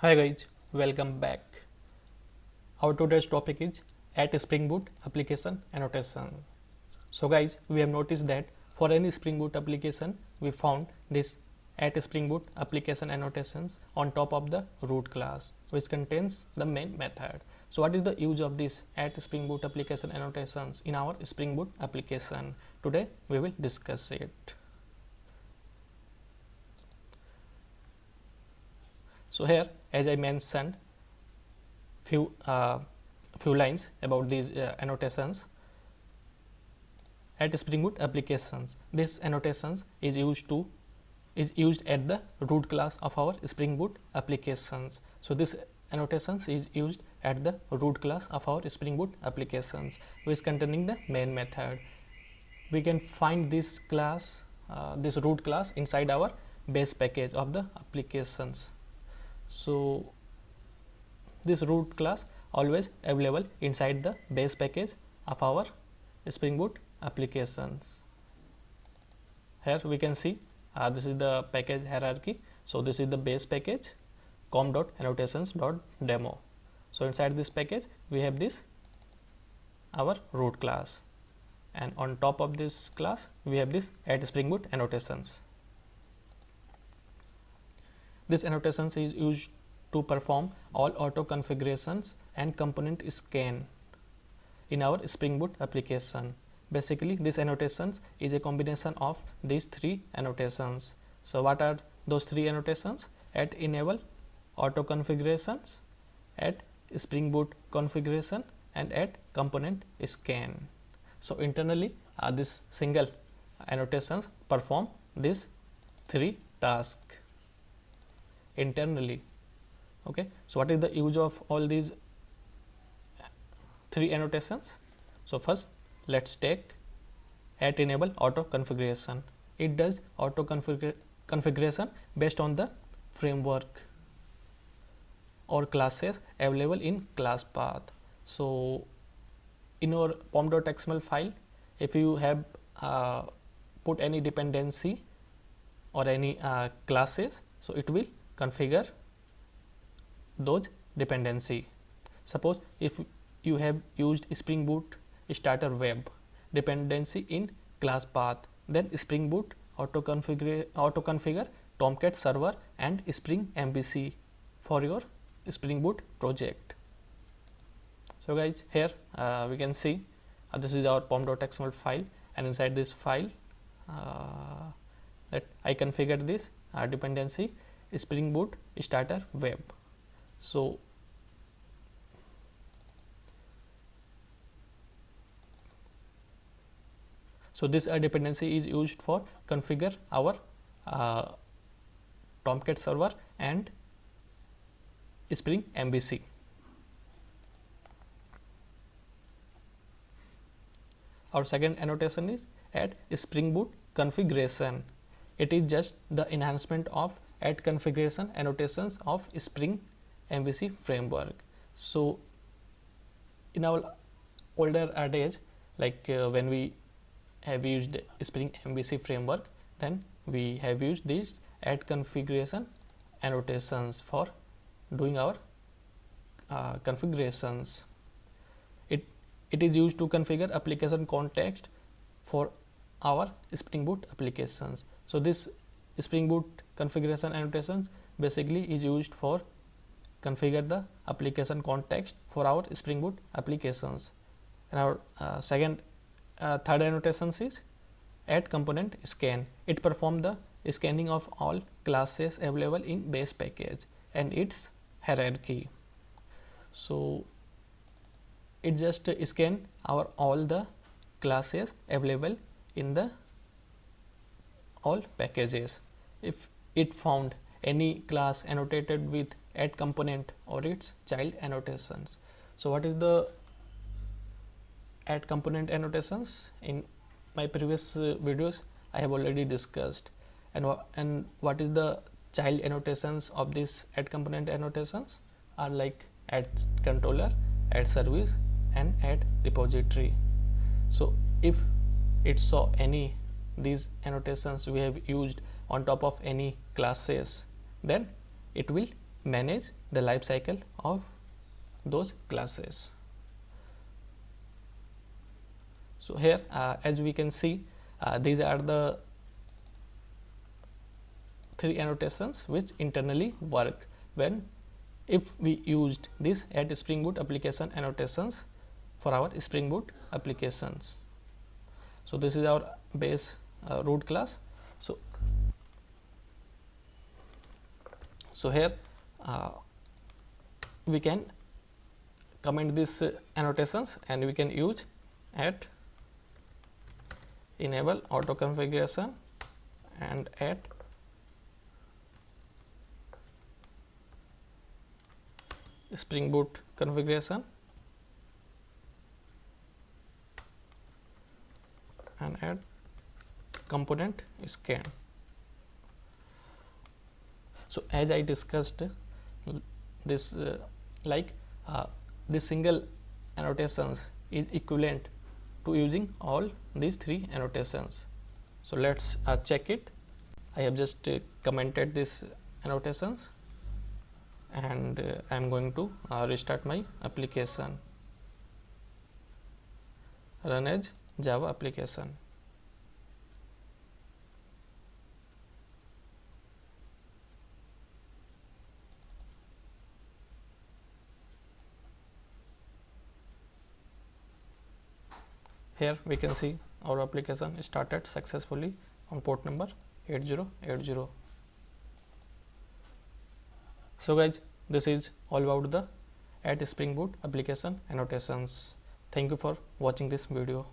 Hi guys, welcome back. Our today's topic is at Spring Boot application annotation. So guys, we have noticed that for any Spring Boot application, we found this at Spring Boot application annotations on top of the root class, which contains the main method. So what is the use of this at Spring Boot application annotations in our Spring Boot application? Today we will discuss it. So here, as I mentioned, few lines about these annotations at Spring Boot applications. This annotations is used at the root class of our Spring Boot applications. So this annotations is used at the root class of our Spring Boot applications, which containing the main method. We can find this class, this root class inside our base package of the applications. So this root class always available inside the base package of our Spring Boot applications. Here we can see this is the package hierarchy. So this is the base package com.annotations.demo. So inside this package we have this our root class, and on top of this class we have this at Spring Boot annotations. This annotations is used to perform all auto configurations and component scan in our Spring Boot application. Basically, this annotations is a combination of these three annotations. So what are those three annotations? At enable auto configurations, at Spring Boot configuration, and at component scan. So internally this single annotations perform these three tasks internally. Okay, so what is the use of all these three annotations? So first let's take at enable auto configuration. It does auto configuration based on the framework or classes available in class path. So in your pom.xml file, if you have put any dependency or any classes, so it will configure those dependency. Suppose if you have used Spring Boot starter web dependency in class path, then Spring Boot auto configure Tomcat server and Spring MVC for your Spring Boot project. So guys, here we can see this is our pom.xml file, and inside this file that I configured this dependency Spring Boot starter web. So this dependency is used for configure our Tomcat server and Spring MVC. Our second annotation is at Spring Boot configuration. It is just the enhancement of at configuration annotations of Spring MVC framework. So in our older days, like when we have used Spring MVC framework, then we have used these at configuration annotations for doing our configurations. It is used to configure application context for our Spring Boot applications. So this Spring Boot configuration annotations basically is used for configure the application context for our Spring Boot applications. And our third annotations is at component scan. It performs the scanning of all classes available in base package and its hierarchy. So it just scan our all the classes available in the all packages. If it found any class annotated with at component or its child annotations. So what is the at component annotations? In my previous videos I have already discussed. And what is the child annotations of this at component annotations are like at controller, at service, and at repository. So if it saw any these annotations we have used on top of any classes, then it will manage the life cycle of those classes. So here as we can see, these are the 3 annotations which internally work when if we used this at Spring Boot application annotations for our Spring Boot applications. So this is our base root class. So here we can comment these annotations, and we can use at enable auto configuration and at Spring Boot configuration and add component scan. So as I discussed, this the single annotations is equivalent to using all these 3 annotations. So let's check it. I have just commented these annotations, and I am going to restart my application, run as Java application. Here we can see our application started successfully on port number 8080. So guys, this is all about the at Spring Boot application annotations. Thank you for watching this video.